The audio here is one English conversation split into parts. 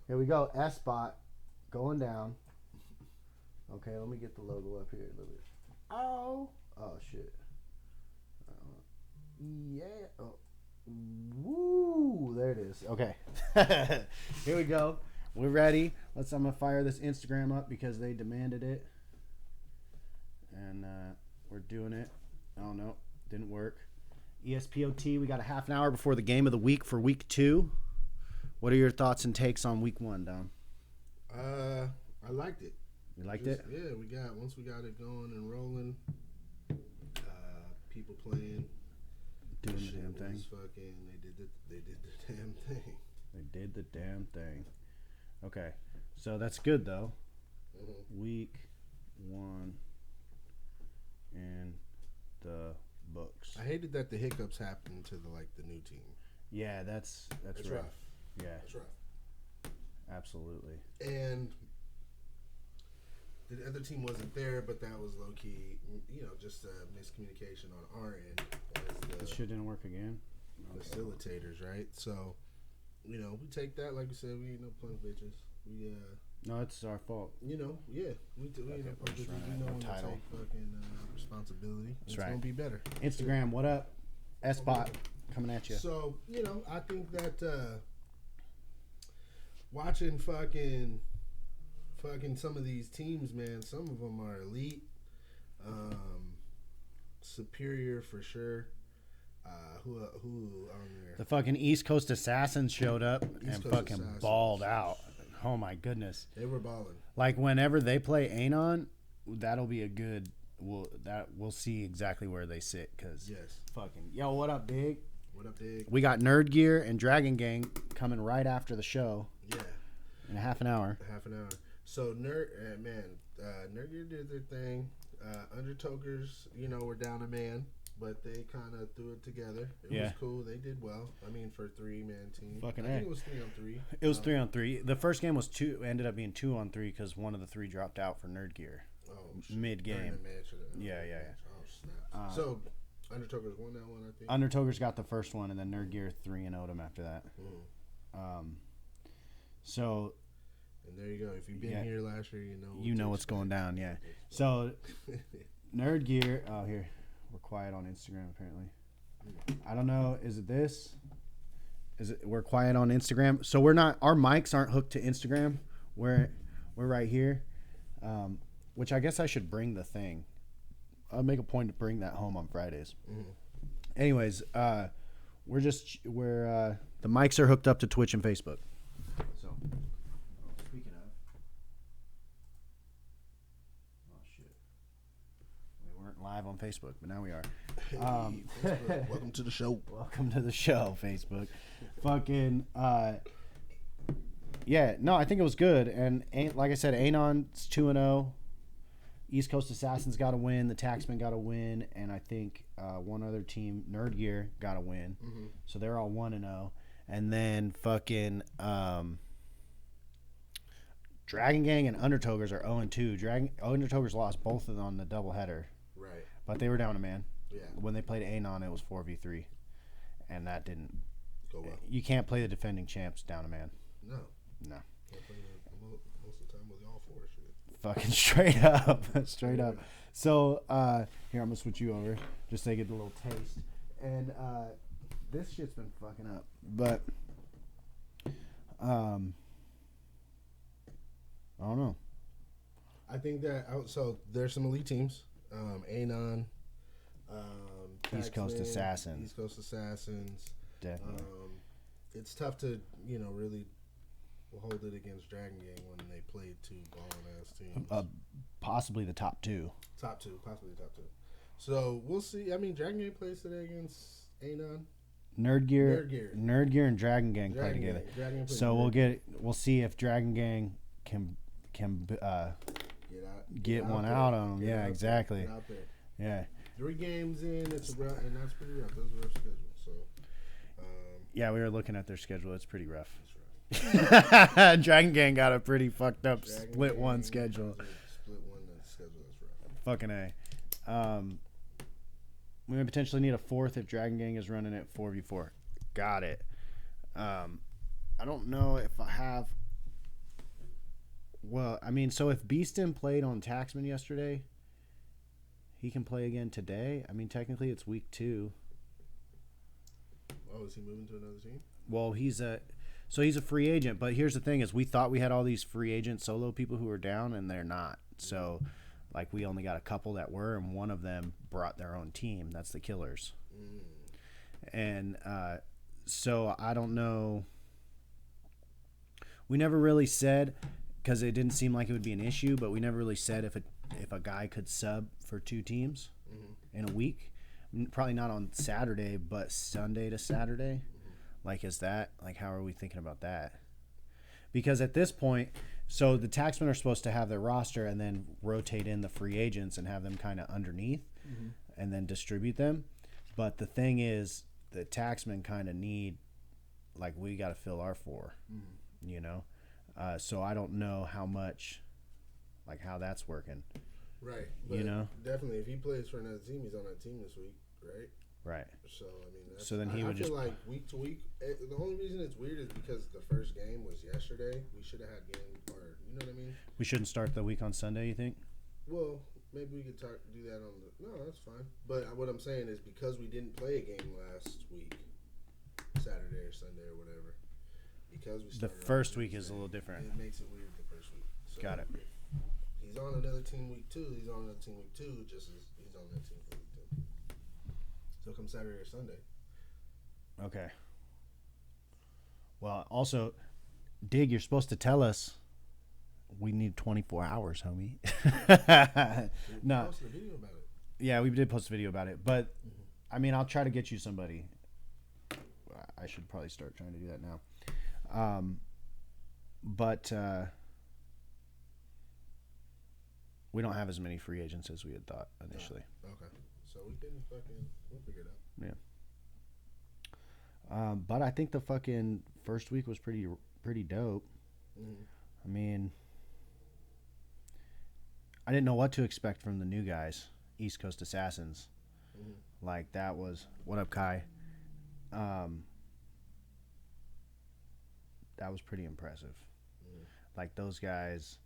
Here we go. ESPOT going down. Okay, let me get the logo up here a little bit. Oh shit. Yeah. Oh. Woo. There it is. Okay. Here we go. We're ready. I'm gonna fire this Instagram up because they demanded it, and we're doing it. Oh no, didn't work. ESPOT. We got a half an hour before the game of the week for week 2. What are your thoughts and takes on week 1, Dom? I liked it. You liked it? Yeah, once we got it going and rolling, people playing, doing the damn thing. Fucking, they did the damn thing. They did the damn thing. Okay, so that's good though. Mm-hmm. Week 1 in the books. I hated that the hiccups happened to the new team. Yeah, that's rough. Yeah, it's rough. Absolutely. And the other team wasn't there, but that was low key, just a miscommunication on our end. This shit didn't work again. Facilitators, right? So, we take that. Like we said, we ain't no punk bitches. No, it's our fault. We ain't no punk bitches. We know when to take fucking responsibility. It's gonna be better. Instagram, what up? ESPOT coming at you. So, I think that watching fucking some of these teams, man, some of them are elite, superior for sure. Who on there? The fucking East Coast Assassins showed up and fucking balled out. Oh my goodness, they were balling. Like whenever they play Anon, that'll be a good. We'll see exactly where they sit because fucking yo, what up, Big? What up, Big? We got Nerd Gear and Dragon Gang coming right after the show. Yeah, in a half an hour. So Nerd Gear did their thing. Undertokers, were down a man, but they kind of threw it together. It was cool. They did well. I mean, for a 3-man team. Fucking I think it was 3-on-3. It was 3-on-3. The first game was 2. Ended up being 2-on-3 because one of the 3 dropped out for Nerd Gear. Oh, mid game. Yeah. Oh snap! So Undertokers won that one, I think. Undertokers got the first one, and then Nerd Gear 3-0'd them after that. So. And there you go. If you've been here last year, you know what's going down. Yeah. So, Nerd Gear. Oh, here we're quiet on Instagram apparently. I don't know. Is it this? Is it we're quiet on Instagram? So we're not. Our mics aren't hooked to Instagram. We're right here. Which I guess I should bring the thing. I'll make a point to bring that home on Fridays. Mm-hmm. Anyways, we're the mics are hooked up to Twitch and Facebook. So. Speaking of, oh shit, we weren't live on Facebook, but now we are. Welcome to the show. Welcome to the show, Facebook. Fucking, yeah. No, I think it was good, and like I said, Anon's 2-0. East Coast Assassins got a win. The Taxman got a win, and I think one other team, Nerd Gear, got a win. Mm-hmm. So they're all 1-0, and then fucking. Dragon Gang and Undertokers are 0-2. Undertokers lost both of them on the doubleheader. Right. But they were down a man. Yeah. When they played Anon, it was 4v3. And that didn't go well. You can't play the defending champs down a man. No. Most of the time with all 4 shit. Fucking straight up. Straight up. So, here, I'm going to switch you over just so they get a little taste. And this shit's been fucking up. But, I don't know. I think that there's some elite teams. Anon, East Coast Assassins. Definitely. It's tough to really hold it against Dragon Gang when they played 2 balling ass teams. Possibly the top 2. Possibly the top 2. So we'll see. I mean, Dragon Gang plays today against Anon. Nerd Gear and Dragon Gang play together. So we'll see if Dragon Gang can get one out on them. Yeah, exactly. Get out there. Yeah. 3 games in, and that's pretty rough. That's a rough schedule. So, yeah, we were looking at their schedule. It's pretty rough. Dragon Gang got a pretty fucked up split one schedule. Split one schedule. That's rough. Fucking A. We may potentially need a fourth if Dragon Gang is running at 4v4. Got it. I don't know if I have. Well, I mean, so if Beaston played on Taxman yesterday, he can play again today. I mean, technically it's week 2. Oh, is he moving to another team? Well, he's a free agent. But here's the thing: is we thought we had all these free agent solo people who were down, and they're not. So, like, we only got a couple that were, and one of them brought their own team. That's the Killers. And so I don't know. We never really said, because it didn't seem like it would be an issue, but we never really said if a guy could sub for 2 teams in a week. Probably not on Saturday, but Sunday to Saturday. Like, is that, like, how are we thinking about that? Because at this point, so the Taxmen are supposed to have their roster and then rotate in the free agents and have them kind of underneath and then distribute them. But the thing is, the Taxmen kind of need, like, we got to fill our 4, you know? So I don't know how much, like, how that's working. Right. You know? Definitely, if he plays for another team, he's on that team this week, right? Right. So, I mean, so then he would I feel like week to week, the only reason it's weird is because the first game was yesterday. We should have had game, or, you know what I mean? We shouldn't start the week on Sunday, you think? Well, maybe we could do that on the. No, that's fine. But what I'm saying is because we didn't play a game last week, Saturday or Sunday or whatever, because we the first week is a little different. It makes it weird the first week. So Got it. He's on another team week 2. He's on another team week 2, just as he's on that team for week 2. So come Saturday or Sunday. Okay. Well, also, Dig, you're supposed to tell us we need 24 hours, homie. No. Posted a video about it. Yeah, we did post a video about it. But, I mean, I'll try to get you somebody. I should probably start trying to do that now. But we don't have as many free agents as we had thought initially. Okay. So we'll figure it out. Yeah. But I think the fucking first week was pretty dope. I mean, I didn't know what to expect from the new guys, East Coast Assassins. Like, that was, what up, Kai? That was pretty impressive. Like, those guys,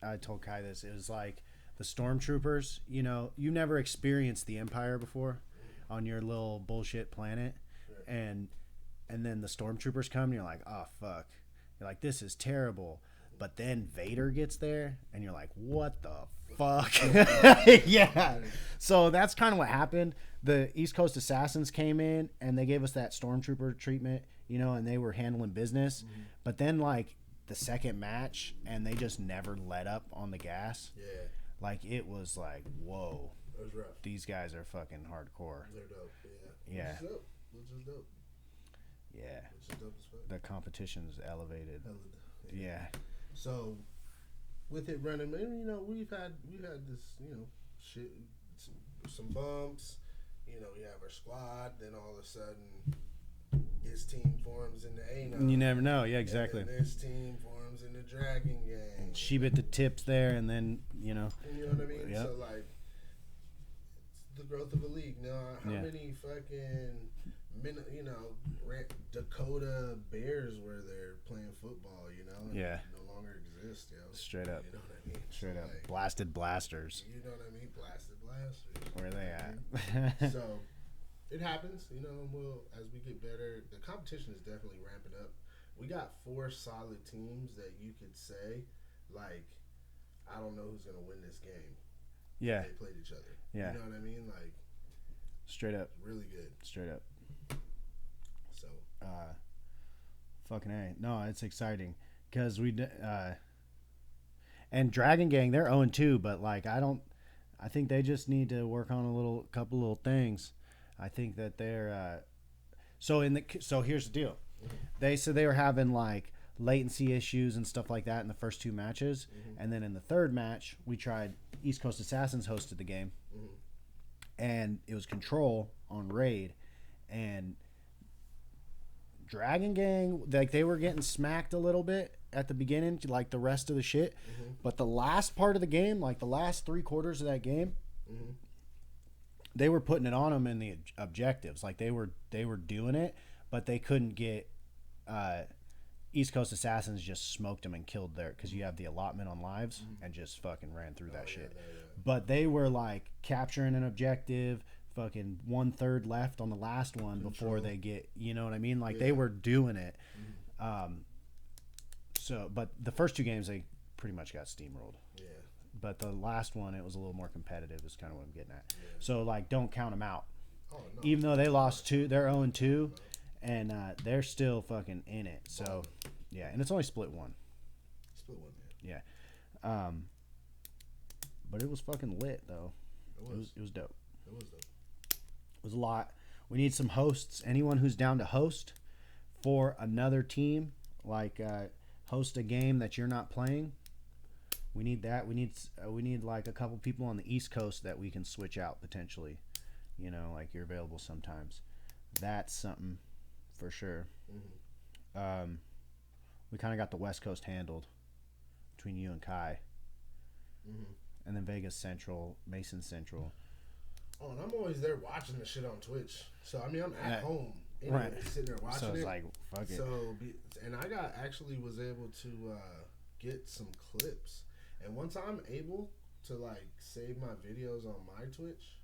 I told Kai this, it was like the Stormtroopers, you know, you never experienced the Empire before on your little bullshit planet. And then the Stormtroopers come and you're like, oh, fuck. You're like, this is terrible. But then Vader gets there and you're like, what the fuck? Yeah. So that's kind of what happened. The East Coast Assassins came in and they gave us that Stormtrooper treatment, you know, and they were handling business. But then, like, the second match, and they just never let up on the gas. Yeah. Like, it was like, whoa. It was rough. These guys are fucking hardcore. They're dope, yeah. Which is dope. Yeah. Which is dope as fuck. The competition's elevated. Yeah. So, with it running, you know, we've had this, you know, shit, some bumps. You know, we have our squad. Then all of a sudden, his team forms in the A. You never know. Yeah, exactly. And this team forms in the Dragon Gang. And she bit the tips there, and then, you know. You know what I mean? Yep. So, like, it's the growth of a league. Now, how many fucking, you know, Dakota Bears were there playing football, you know? And no longer exist, yo. Straight up. You know what I mean? Straight so up. Like, Blasted Blasters. You know what I mean? Blasted Blasters. Where are they at? So, it happens, you know, as we get better, the competition is definitely ramping up. We got 4 solid teams that you could say, like, I don't know who's going to win this game. Yeah. They played each other. Yeah. You know what I mean? Like, straight up. Really good. Straight up. So. Fucking A. No, it's exciting. Because and Dragon Gang, they're 0-2, but, like, I think they just need to work on a couple little things. I think that they're so here's the deal. They said they were having, like, latency issues and stuff like that in the first 2 matches, and then in the third match we tried East Coast Assassins hosted the game, and it was Control on Raid, and Dragon Gang, like, they were getting smacked a little bit at the beginning, like the rest of the shit, but the last part of the game, like the last 3 quarters of that game, they were putting it on them in the objectives. Like they were doing it, but they couldn't get East Coast Assassins just smoked them and killed there because you have the allotment on lives and just fucking ran through that shit. But they were like capturing an objective, fucking 1/3 left on the last one before they get, you know what I mean? Like they were doing it. So, but the first 2 games they pretty much got steamrolled. Yeah. But the last one, it was a little more competitive. Is kind of what I'm getting at. Yeah. So like, don't count them out. Oh, no. Even though they lost 2, they're 0-2. And they're still fucking in it. So, yeah. And it's only split 1. Split 1, yeah. Yeah. But it was fucking lit, though. It was dope. It was dope. It was a lot. We need some hosts. Anyone who's down to host for another team, like host a game that you're not playing. We need that. We need like a couple people on the East Coast that we can switch out potentially. You know, like you're available sometimes. That's something. For sure. We kind of got the West Coast handled between you and Kai. And then Vegas Central, Mason Central. Oh, and I'm always there watching the shit on Twitch. So, I mean, I'm at home anyway, sitting there watching it. So, it's like, fuck it. So, and I was able to get some clips. And once I'm able to, like, save my videos on my Twitch,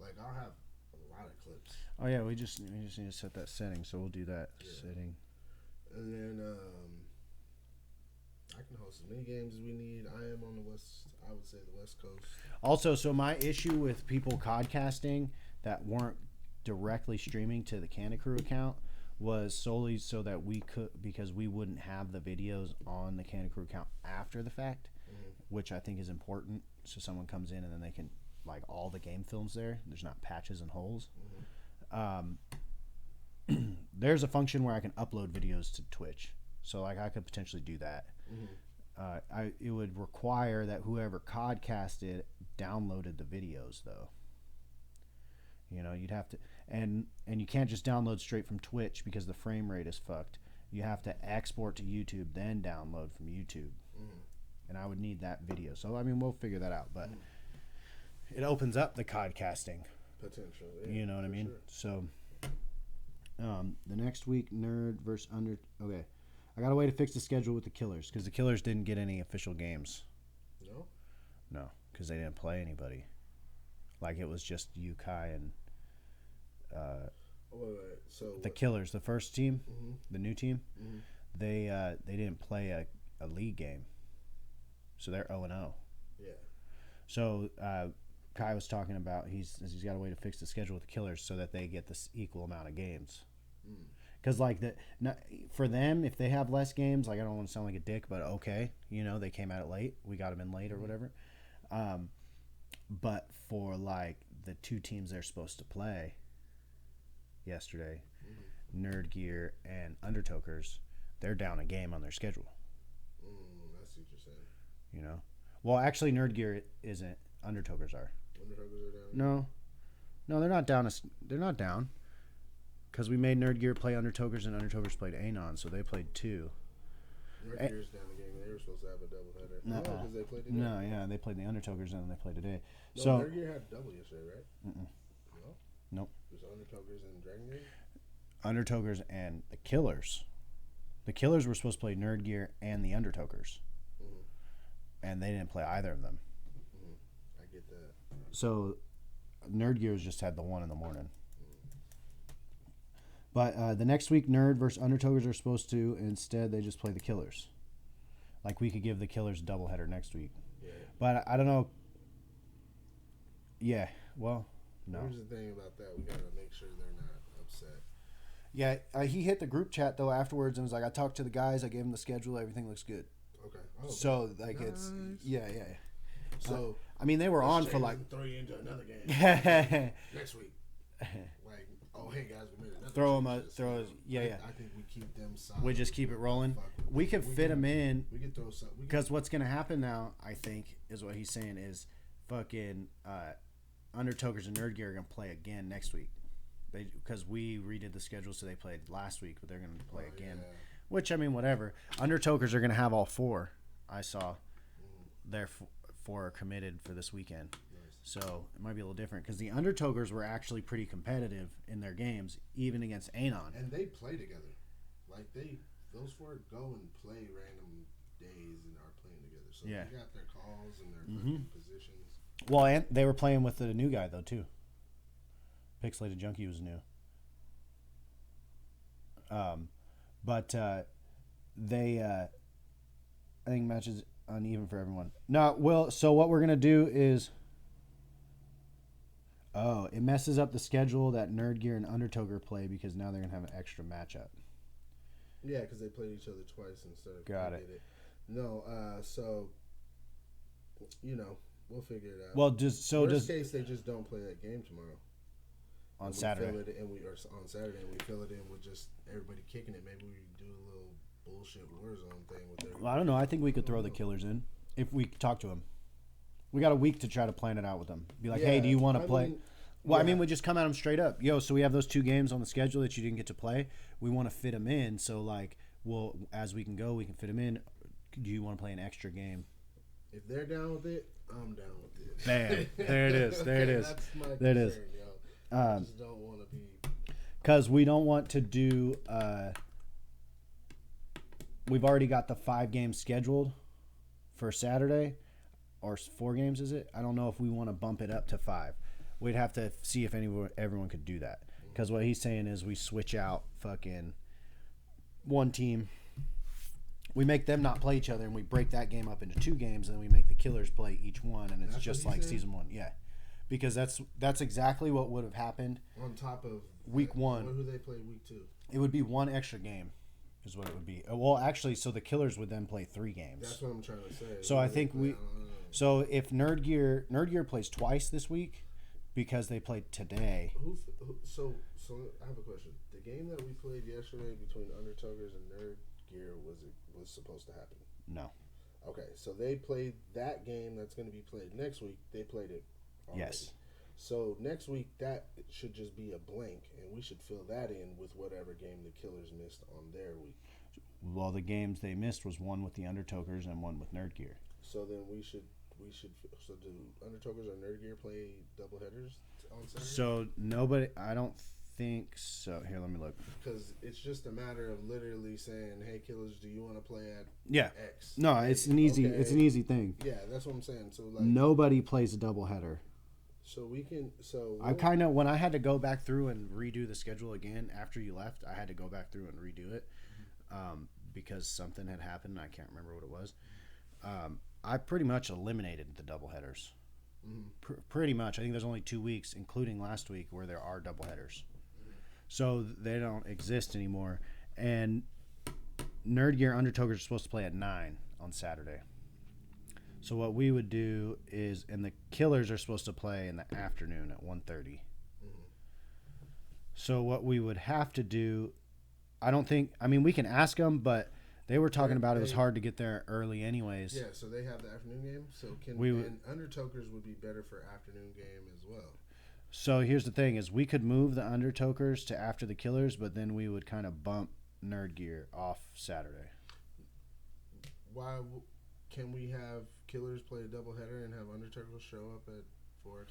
like, I'll have a lot of clips. Oh yeah, we just need to set that setting, so we'll do that setting. And then I can host as many games as we need. I am on the West Coast. Also, so my issue with people podcasting that weren't directly streaming to the Canada Crew account was solely so that we could, because we wouldn't have the videos on the Canada Crew account after the fact, which I think is important. So someone comes in and then they can, like, all the game films there. There's not patches and holes. There's a function where I can upload videos to Twitch, so like I could potentially do that. It would require that whoever codcasted downloaded the videos, though. You know, you'd have to, and you can't just download straight from Twitch because the frame rate is fucked. You have to export to YouTube, then download from YouTube, and I would need that video. So I mean, we'll figure that out, but it opens up the codcasting potential. Yeah, you know what I mean? Sure. So, the next week, Nerd versus Under. Okay, I got a way to fix the schedule with the Killers because the Killers didn't get any official games. No, because they didn't play anybody. Like it was just you, Kai, and wait. So the Killers, the first team, the new team, they didn't play a league game, so they're 0-0. Yeah. So. Kai was talking about he's got a way to fix the schedule with the Killers so that they get this equal amount of games. Because like for them, if they have less games, like I don't want to sound like a dick, but okay, you know, they came at it late, we got them in late or whatever. But for like the 2 teams they're supposed to play yesterday, Nerd Gear and Undertokers, they're down a game on their schedule. I see what you're saying. You know, well actually Nerd Gear isn't. Undertokers are. Undertokers are down. No, they're not down. They're not down. Because we made Nerd Gear play Undertokers and Undertokers played Anon, so they played 2. Nerd Gear's down the game. They were supposed to have a doubleheader. No, because they played today. No, yeah, they played the Undertokers and then they played today. No, so Nerd Gear had a double yesterday, right? No. Nope. It was Undertokers and Dragon Gear. Undertokers and the Killers. The Killers were supposed to play Nerd Gear and the Undertokers, and they didn't play either of them. Get that. So Nerd Gears just had the one in the morning. But the next week, Nerd versus Undertokers are supposed to. Instead, they just play the Killers. Like, we could give the Killers a doubleheader next week. Yeah. But I don't know. Yeah, well, no. Here's the thing about that. We got to make sure they're not upset. Yeah, he hit the group chat, though, afterwards and was like, I talked to the guys. I gave them the schedule. Everything looks good. Okay. So, like, nice. it's... Yeah. So... I mean, they were on for like... Throw you into another game next week. Like, oh, hey, guys, we made another Yeah. I think we keep them solid. We just keep it rolling. We could fit them in. We could throw something. Because what's going to happen now, I think, is what he's saying is fucking Undertokers and Nerd Gear are going to play again next week. Because we redid the schedule, so they played last week, but they're going to play again. Yeah. Which, I mean, whatever. Undertokers are going to have all 4. I saw. They're 4 are committed for this weekend. Nice. So it might be a little different because the Undertokers were actually pretty competitive in their games, even against Anon. And they play together. Like those four go and play random days and are playing together. So they got their calls and their fucking positions. Well, and they were playing with the new guy though too. Pixelated Junkie was new. But they, I think matches uneven for everyone. No, well, so what we're gonna do is, it messes up the schedule that Nerd Gear and Undertoker play because now they're gonna have an extra matchup. Yeah, because they played each other twice instead of. Got it. No, so we'll figure it out. Well, worst case they just don't play that game tomorrow. On Saturday. On Saturday, and we fill it in with just everybody kicking it. Maybe we do a little bullshit Warzone thing with everybody. Well, I don't know. I think we could throw the Killers in if we talk to them. We got a week to try to plan it out with them. Be like, hey, do you want to play? I mean, we just come at them straight up. Yo, so we have those 2 games on the schedule that you didn't get to play. We want to fit them in. So, like, as we can go, we can fit them in. Do you want to play an extra game? If they're down with it, I'm down with it. Bam. There it is. There it is. That's my concern, there it is. I just don't want to be. Because we don't want to do. We've already got the 5 games scheduled for Saturday, or 4 games, is it? I don't know if we want to bump it up to 5. We'd have to see if everyone could do that. Because what he's saying is we switch out fucking one team. We make them not play each other, and we break that game up into 2 games, and then we make the Killers play each one, and it's just like season 1. Yeah. Because that's exactly what would have happened. On top of week 1. Who they play week 2? It would be 1 extra game, is what it would be. Well, actually, so the Killers would then play 3 games. That's what I'm trying to say. So I think So if Nerd Gear plays twice this week, because they played today. So I have a question. The game that we played yesterday between Undertokers and Nerd Gear was supposed to happen? No. Okay, so they played that game that's going to be played next week. They played it already. Yes. So next week that should just be a blank, and we should fill that in with whatever game the Killers missed on their week. Well, the games they missed was one with the Undertokers and one with Nerd Gear. So then we should. So do Undertokers or Nerd Gear play doubleheaders on Saturday? So nobody. I don't think so. Here, let me look. Because it's just a matter of literally saying, "Hey, Killers, do you want to play at X?" No, it's an easy. Okay. It's an easy thing. Yeah, that's what I'm saying. So like, nobody plays a doubleheader. So we can. So I kind of when I had to go back through and redo the schedule again after you left, I had to go back through and redo it because something had happened. I can't remember what it was. I pretty much eliminated the doubleheaders. Pretty much. I think there's only 2 weeks, including last week, where there are doubleheaders. So they don't exist anymore. And Nerd Gear Undertokers are supposed to play at 9 on Saturday. So what we would do is, and the Killers are supposed to play in the afternoon at 1:30. So what we would have to do, we can ask them, but they were talking about it was hard to get there early anyways. Yeah, so they have the afternoon game. So and Undertokers would be better for afternoon game as well. So here's the thing: is we could move the Undertokers to after the Killers, but then we would kind of bump Nerd Gear off Saturday. Why can we have Killers play a doubleheader and have Undertokers show up at 4:00?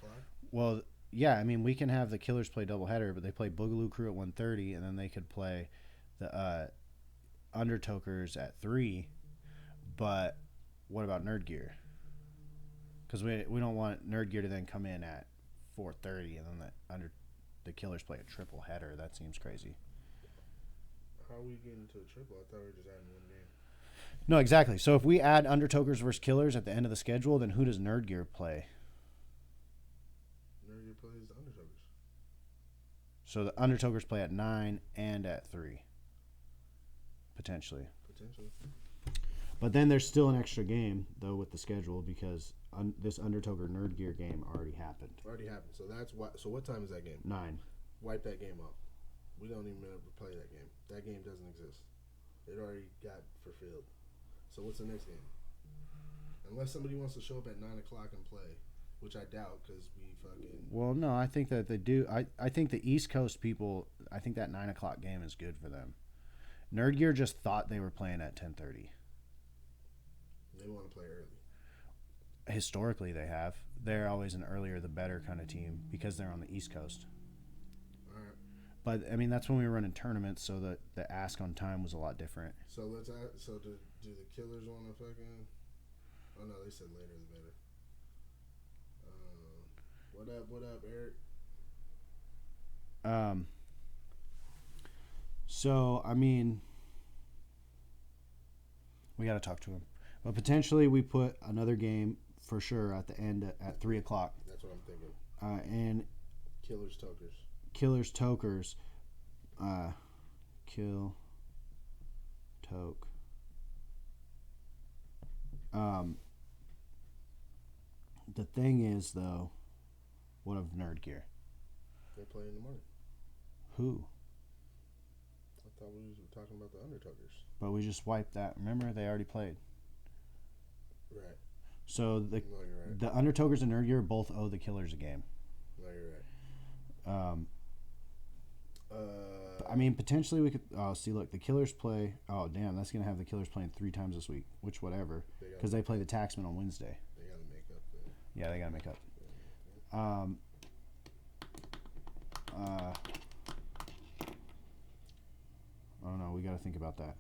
Well, yeah, we can have the Killers play doubleheader, but they play Boogaloo Crew at 1:30, and then they could play the Undertokers at 3. But what about Nerd Gear? Because we don't want Nerd Gear to then come in at 4:30 and then the Killers play a triple header. That seems crazy. How are we getting to a triple? I thought we were just adding 1 game. No, exactly. So if we add Undertokers versus Killers at the end of the schedule, then who does Nerd Gear play? Nerd Gear plays the Undertokers. So the Undertokers play at 9 and at 3. Potentially. But then there's still an extra game, though, with the schedule because this Undertoker Nerd Gear game already happened. So that's why. So what time is that game? 9. Wipe that game off. We don't even ever play that game. That game doesn't exist. It already got fulfilled. So what's the next game? Unless somebody wants to show up at 9:00 and play, which I doubt because we fucking. Well, no, I think that they do. I think the East Coast people. I think that 9:00 game is good for them. Nerd Gear just thought they were playing at 10:30. They want to play early. Historically, they have. They're always an earlier the better kind of team because they're on the East Coast. All right. But I mean, that's when we were running tournaments, so the ask on time was a lot different. So let's add, so do the Killers want to fucking? Oh no, they said later the better. What up, Eric? So I mean, we got to talk to him, but potentially we put another game for sure at the end at 3:00. That's what I'm thinking. And Killers Tokers. Kill Toke. The thing is though, what of Nerd Gear? They play in the morning. Who? I thought we were talking about the Undertokers. But we just wiped that. Remember, they already played. Right. So No, you're right. the Undertokers and Nerd Gear both owe the Killers a game. No, you're right. I mean, potentially we could. Oh, see, look, the Killers play. Oh, damn, that's gonna have the Killers playing 3 times this week, which whatever, because they play the Taxman on Wednesday. They gotta make up. Yeah, they gotta make up. I don't know. We gotta think about that.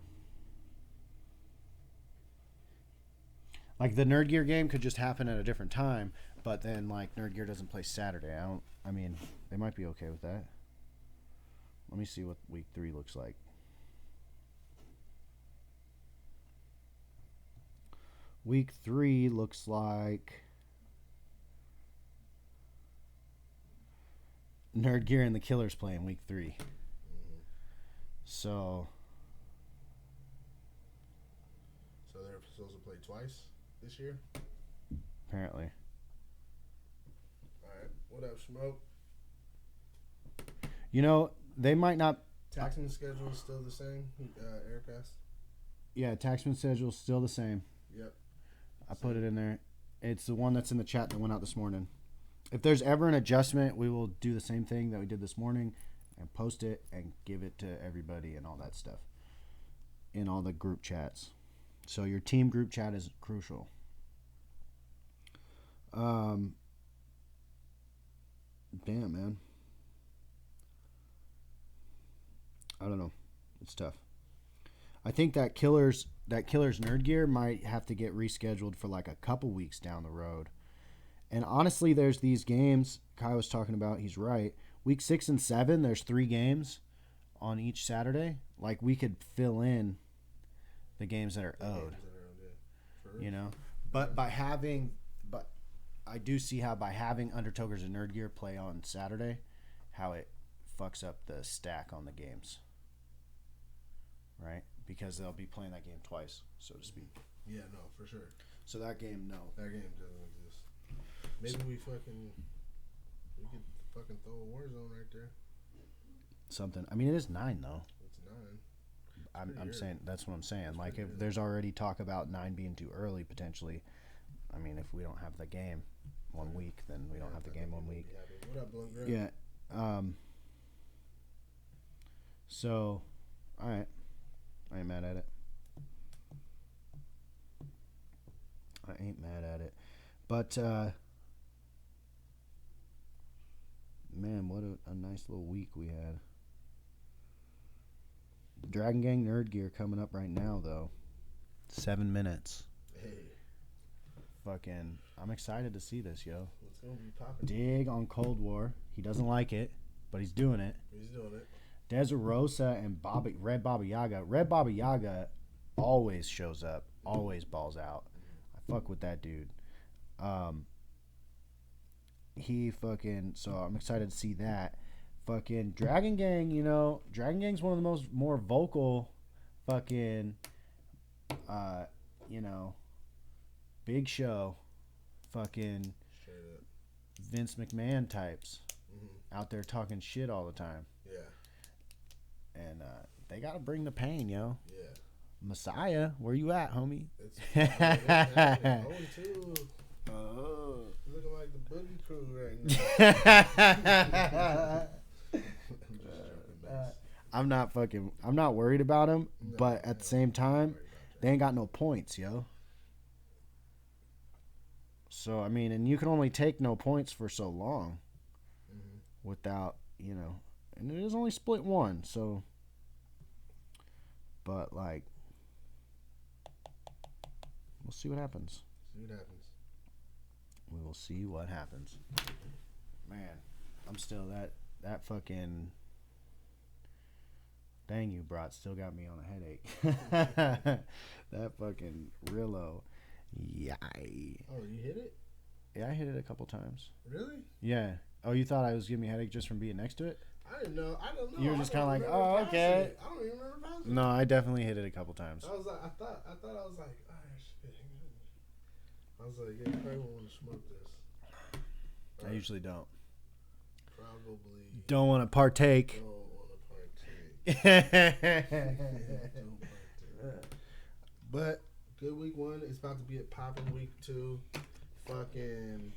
Like the Nerd Gear game could just happen at a different time, but then like Nerd Gear doesn't play Saturday. I mean, they might be okay with that. Let me see what week 3 looks like. Week 3 looks like Nerd Gear and the Killers playing week 3. So they're supposed to play twice this year? Apparently. Alright. What up, Smoke? You know, they might not. Taxman schedule is still the same, Eric asked? Yeah, Taxman schedule is still the same. Yep. I put it in there. It's the one that's in the chat that went out this morning. If there's ever an adjustment, we will do the same thing that we did this morning and post it and give it to everybody and all that stuff in all the group chats. So your team group chat is crucial. Damn, man. I don't know. It's tough. I think that Killers Nerd Gear might have to get rescheduled for like a couple weeks down the road. And honestly, there's these games Kai was talking about. He's right. Week 6 and 7, there's 3 games on each Saturday. Like we could fill in the games that are owed. You know, but I do see how by having Undertokers and Nerd Gear play on Saturday, how it fucks up the stack on the games. Right? Because they'll be playing that game twice, so to speak. Yeah, no, for sure. So that game, no. That game doesn't exist. Maybe we could fucking throw a Warzone right there. Something. I mean, it is 9 though. It's 9. I'm saying that's what I'm saying. Like if there's already talk about 9 being too early potentially. I mean, if we don't have the game 1 week, then we don't have the game 1 week. What up, Blue Grip? Yeah. So, all right. I ain't mad at it. But man, what a nice little week we had. Dragon Gang Nerd Gear coming up right now, though. 7 minutes. Hey. Fucking, I'm excited to see this, yo. It's gonna be popping. Dig on Cold War. He doesn't like it, but he's doing it. He's doing it. Desirosa and Red Baba Yaga. Red Baba Yaga always shows up, always balls out. I fuck with that dude. So I'm excited to see that. Fucking Dragon Gang, you know, Dragon Gang's one of the more vocal fucking, you know, big show, fucking Vince McMahon types out there talking shit all the time. Yeah. And they gotta bring the pain, yo. Yeah. Messiah, where you at, homie? It's 0-2. Looking like the Boogie Crew right now. I'm not worried about him, but at the same time, they ain't got no points, yo. So I mean, and you can only take no points for so long without, and it is only split one. So, but like, we'll see what happens. See what happens. We will see what happens. Man, I'm still that fucking thing you brought still got me on a headache. That fucking Rillo. Yay. Oh, you hit it? Yeah, I hit it a couple times. Really? Yeah. Oh, you thought I was giving me a headache just from being next to it? I didn't know. I don't know. You were just kind of like, oh, okay. I don't even remember passing. No, I definitely hit it a couple times. I was like, I thought I was like, oh shit. I was like, yeah, you probably won't want to smoke this. I usually don't. Probably. Don't want to partake. Don't want to partake. But good week 1. It's about to be a popping week 2. Fucking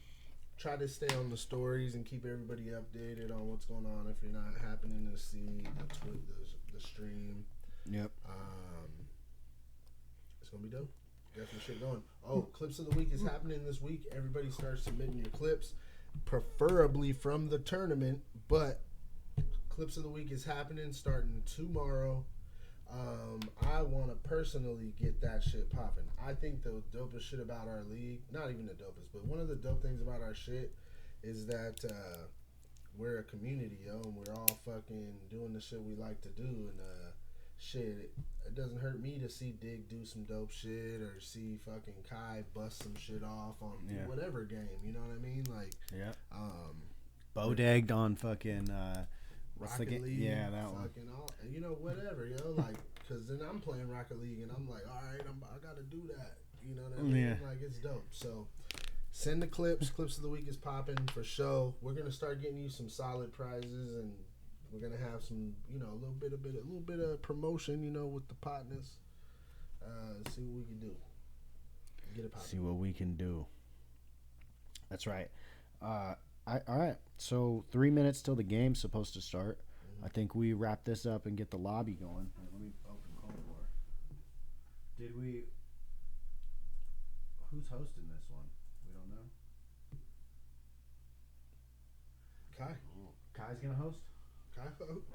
try to stay on the stories and keep everybody updated on what's going on if you're not happening to see the stream. Yep. It's gonna be dope. Got some shit going. Oh, clips of the week is happening this week. Everybody starts submitting your clips, preferably from the tournament. But clips of the week is happening starting tomorrow. I want to personally get that shit popping. I think the dopest shit about our league, not even the dopest, but one of the dope things about our shit is that we're a community, yo, and we're all fucking doing the shit we like to do. And shit, it doesn't hurt me to see Dig do some dope shit or see fucking Kai bust some shit off on whatever game. You know what I mean? Like, yeah. Bodegged on fucking Rocket League. Yeah, that one. Whatever, yo. Like, because then I'm playing Rocket League and I'm like, all right, I got to do that. You know what I mean? Yeah. Like, it's dope. So, send the clips. Clips of the week is popping for show. We're going to start getting you some solid prizes, and we're going to have some, a little bit of promotion, with the partners. See what we can do. Get it popping. See what we can do. That's right. All right. So 3 minutes till the game's supposed to start. I think we wrap this up and get the lobby going. Let me open Cold War. Did we? Who's hosting this one? We don't know. Kai. Ooh. Kai's gonna host.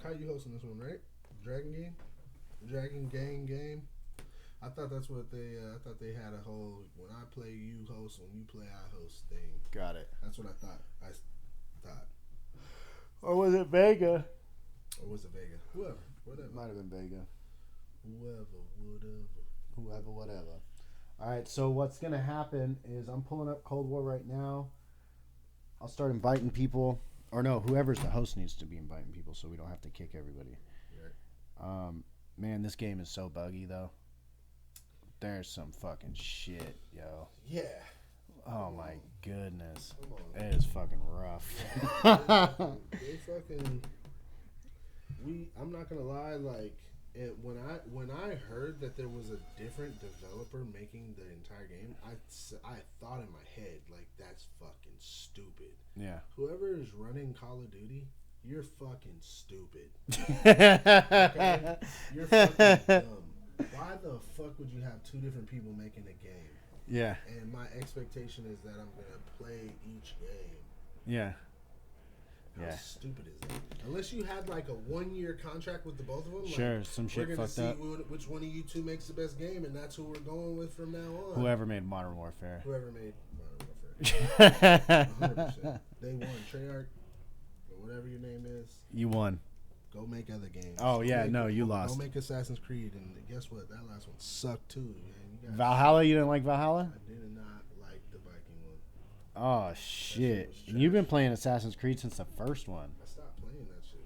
Kai, you hosting this one, right? Dragon game. I thought that's what they. I thought they had a whole when I play you host, when you play I host thing. Got it. That's what I thought. Or was it Vega? Or was it Vega? Whoever. Whatever. Might have been Vega. Whatever. All right, so what's going to happen is I'm pulling up Cold War right now. I'll start inviting people. Or no, whoever's the host needs to be inviting people so we don't have to kick everybody. Right. Man, this game is so buggy, though. There's some fucking shit, yo. Yeah. Oh, my goodness. It is fucking rough. They fucking... I'm not gonna lie, like when I heard that there was a different developer making the entire game, I thought in my head, like, that's fucking stupid. Yeah. Whoever is running Call of Duty, you're fucking stupid. Okay? You're fucking dumb. Why the fuck would you have 2 different people making a game? Yeah. And my expectation is that I'm gonna play each game. Yeah. How stupid is that? Unless you had like a 1-year contract with the both of them. Sure, like, some shit fucked up. up. We're going to see which one of you 2 makes the best game, and that's who we're going with from now on. Whoever made Modern Warfare. 100%. They won. Treyarch, or whatever your name is. You won. Go make other games. Oh, yeah, you lost. Go make Assassin's Creed, and guess what? That last one sucked too. Man. Valhalla? You didn't like Valhalla? I did not like the Viking one. Oh, shit. You've been playing Assassin's Creed since the first one. I stopped playing that shit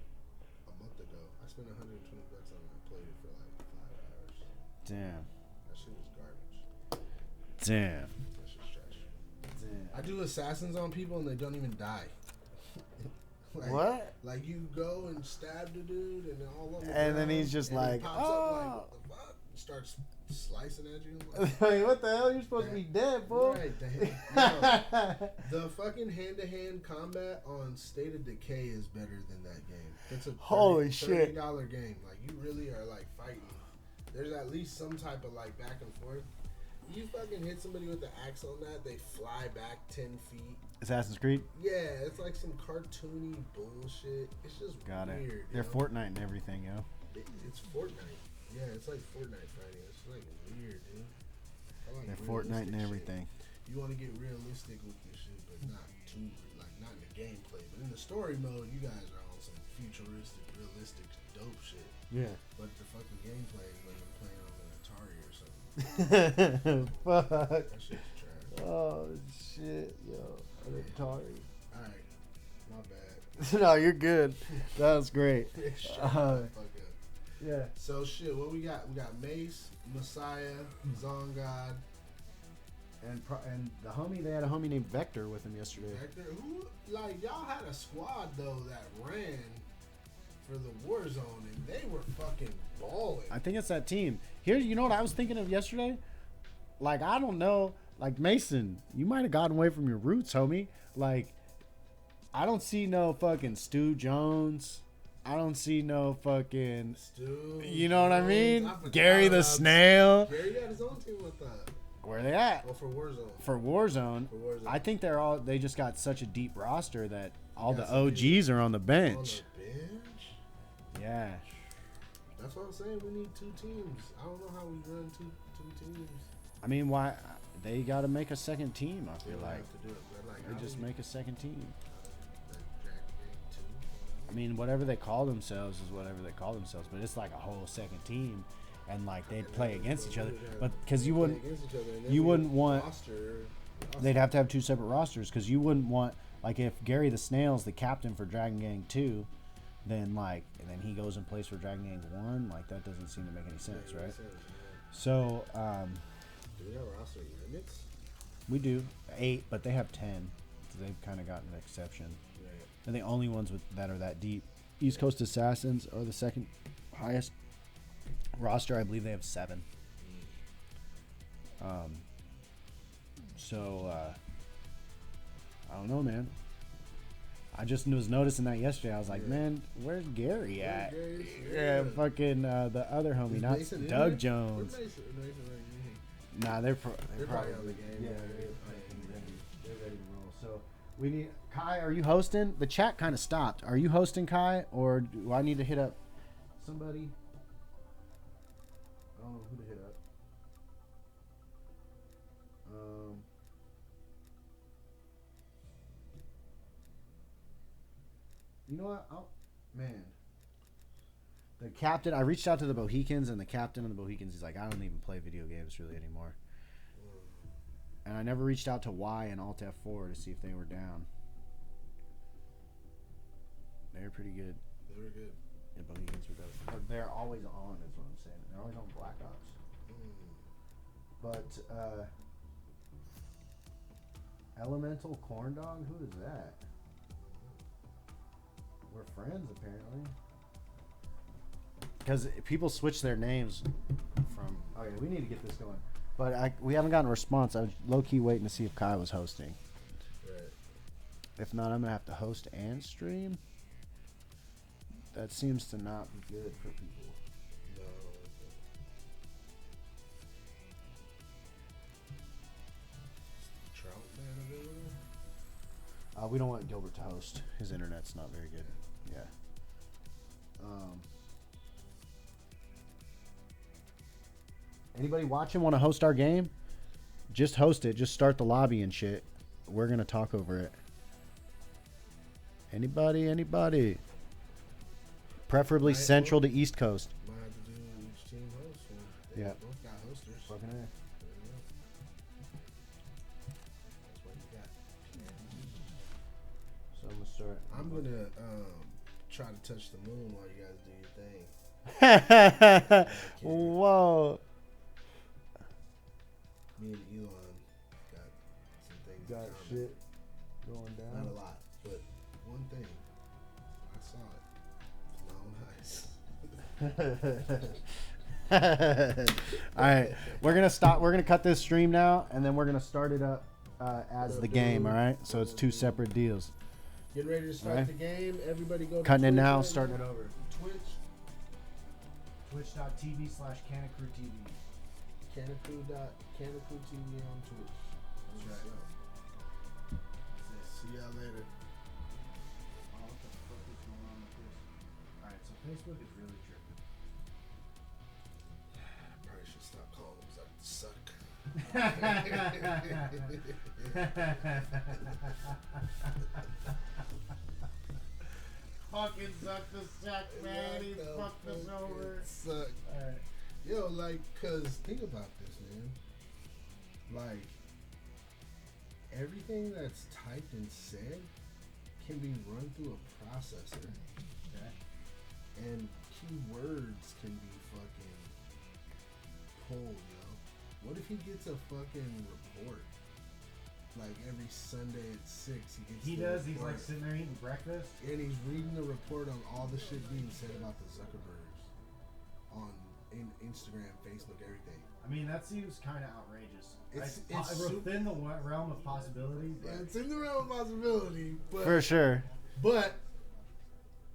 a month ago. I spent $120 on it. I played it for like 5 hours. Damn. That shit was garbage. Damn. That shit's trash. Damn. I do assassins on people and they don't even die. Like, what? Like you go and stab the dude and all of them. And then he's just like, he pops up like, what the fuck? Starts slicing at you. Like, what the hell? You're supposed to be dead, boy. Right. The fucking hand-to-hand combat on State of Decay is better than that game. It's a $30 game. Like, you really are, like, fighting. There's at least some type of, like, back and forth. You fucking hit somebody with the axe on that, they fly back 10 feet. Assassin's Creed? Yeah, it's like some cartoony bullshit. It's just Got weird. it. They're Fortnite and everything, yo. It's Fortnite. Yeah, it's like Fortnite fighting. It's like weird, dude. I like They're Fortnite and everything. Shit. You want to get realistic with your shit, but not too, like, not in the gameplay. But in the story mode, you guys are on some futuristic, realistic, dope shit. Yeah. But the fucking gameplay is like I'm playing on an Atari or something. Fuck. That shit's trash. Oh, shit, yo. Atari. Alright. My bad. No, you're good. That was great. Yeah. So shit, what we got? We got Mace, Messiah, Zongod, and the homie. They had a homie named Vector with him yesterday. Vector, who like y'all had a squad though that ran for the Warzone and they were fucking balling. I think it's that team. Here, you know what I was thinking of yesterday? Like, I don't know. Like, Mason, you might have gotten away from your roots, homie. Like, I don't see no fucking Stu Jones. I don't see no fucking Stu. You know what I mean? Gary the Snail. Gary got his own team with that. Where they at? Well, for Warzone. For Warzone. I think they just got such a deep roster that all the OGs are on the bench. On the bench? Yeah. That's what I'm saying. We need two teams. I don't know how we run two teams. I mean, why they got to make a second team? I feel like have to do it, but like they just make a second team. Two. I mean, whatever they call themselves is whatever they call themselves, but it's like a whole second team, and like they'd play against each other. But because you wouldn't want, they'd have to have two separate rosters because you wouldn't want, like, if Gary the Snail's the captain for Dragon Gang 2, then like and then he goes and plays for Dragon Gang 1, like that doesn't seem to make any sense, right? So do we have roster limits? We do 8, but they have 10. So they've kind of gotten an exception. Right. And the only ones that are that deep. East Coast Assassins are the second highest roster. I believe they have 7. I don't know, man. I just was noticing that yesterday. I was like, man, where's Gary at? Yeah, fucking the other homie, not Mason Doug Jones. Nah, they're probably on the game. Yeah, they're ready to roll. So we need Kai. Are you hosting? The chat kind of stopped. Are you hosting, Kai, or do I need to hit up somebody? I don't know who to hit up. You know what? Man. The captain, I reached out to the Mohicans, and the captain of the Mohicans, he's like, I don't even play video games really anymore. And I never reached out to Y and Alt F4 to see if they were down. They were pretty good. They were good. The Mohicans were dope. But they're always on, is what I'm saying. They're always on Black Ops. But, Elemental Corn Dog? Who is that? We're friends, apparently. Because people switch their names from... Okay, we need to get this going. But we haven't gotten a response. I was low-key waiting to see if Kai was hosting. Right. If not, I'm going to have to host and stream. That seems to not be good for people. No. Trout man available? We don't want Gilbert to host. His internet's not very good. Yeah. Anybody watching want to host our game? Just host it. Just start the lobby and shit. We're going to talk over it. Anybody? Preferably central to East Coast. Might have to do each team host. Yeah. Both got hosters. Fucking A. That's what you got. So I'm going to start. I'm going to try to touch the moon while you guys do your thing. Whoa. Me and Elon got some things. Got shit going down. Not a lot, but one thing. I saw it. It's my own eyes. All right, we're gonna stop. We're gonna cut this stream now, and then we're gonna start it up as the game. All right, so it's 2 separate deals. Getting ready to start the game. Everybody go. Cutting it now, right starting now. it over. Twitch.tv/CanacrewTV. Canacu TV on Twitch. That's right. See y'all later. Oh, what the fuck is going on with this? Alright, so Facebook is really tripping. Probably should stop calling them suck. Fucking suck the suck, man. He fucked us over. Suck. Alright. Yo, like, cause think about this, man. Like, everything that's typed and said can be run through a processor. Okay. And keywords can be fucking pulled, yo. What if he gets a fucking report? Like every Sunday at 6, he gets He's like sitting there eating breakfast. and he's reading the report on all the shit being said about the Zuckerbergs on Instagram, Facebook, everything. I mean, that seems kind of outrageous. It's within the realm of possibility. Yeah, it's in the realm of possibility, but For sure. but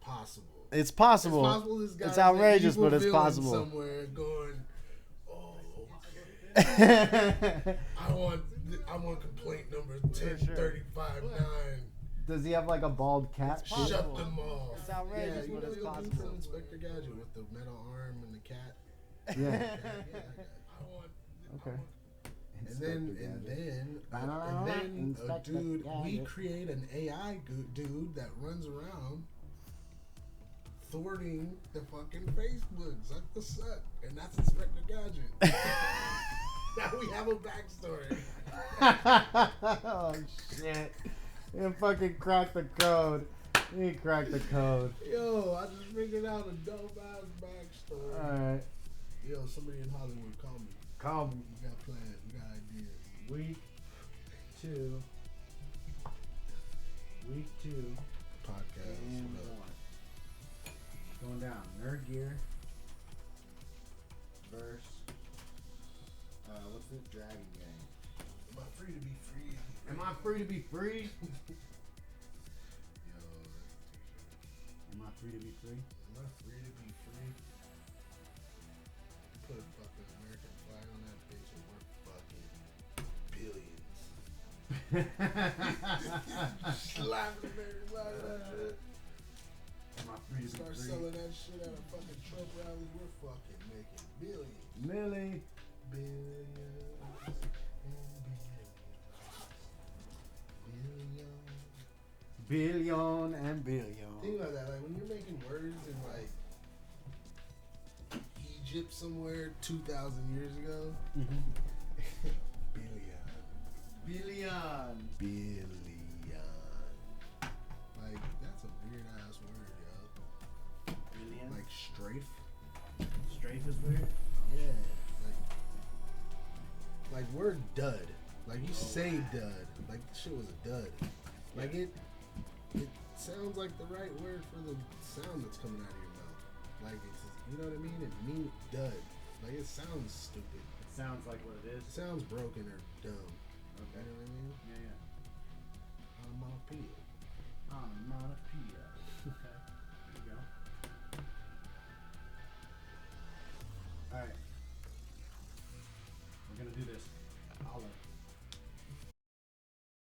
possible. It's possible. It's possible this guy It's outrageous, but it's villain possible. Somewhere going, oh, okay. I want complaint number 1035-9. Does he have like a bald cat? Shut them off. It's outrageous, yeah, but it's you'll do possible. some Inspector Gadget with the metal arm and the cat. Yeah. Okay. And then a dude, we create an AI dude that runs around thwarting the fucking Facebook, suck the suck, and that's Inspector Gadget. Now we have a backstory. Oh shit! He fucking cracked the code. He cracked the code. Yo, I just figured out a dope ass backstory. Alright. Yo, somebody in Hollywood, call me. Call me. We got plans. We got ideas. Week 2. Podcast. And What up? 1. Going down. Nerd Gear. Verse. What's this? Dragon Gang. Am I free to be free? Am I free to be free? Yo, Am I free to be free? am I free to be free? Put a fucking American flag on that bitch and we're fucking billions. Slap the American flag on that shit. Am I free to be Start free? selling that shit at a fucking Trump rally. We're fucking making billions. Millie. Billions and billions. Billion and billion. Think about that, like when you're making words in like Egypt somewhere 2,000 years ago. Mm-hmm. Billion. Billion. Like that's a weird ass word, yo. Billion. Like strafe. Strafe is weird. Yeah. Like word dud. Like you say dud. Like shit was a dud. Like it sounds like the right word for the sound that's coming out of your mouth. Like it's, you know what I mean? It means dud. Like it sounds stupid. It sounds like what it is. It sounds broken or dumb. Okay. You know what I mean? Yeah, yeah. Onomatopoeia. Onomatopoeia. Okay.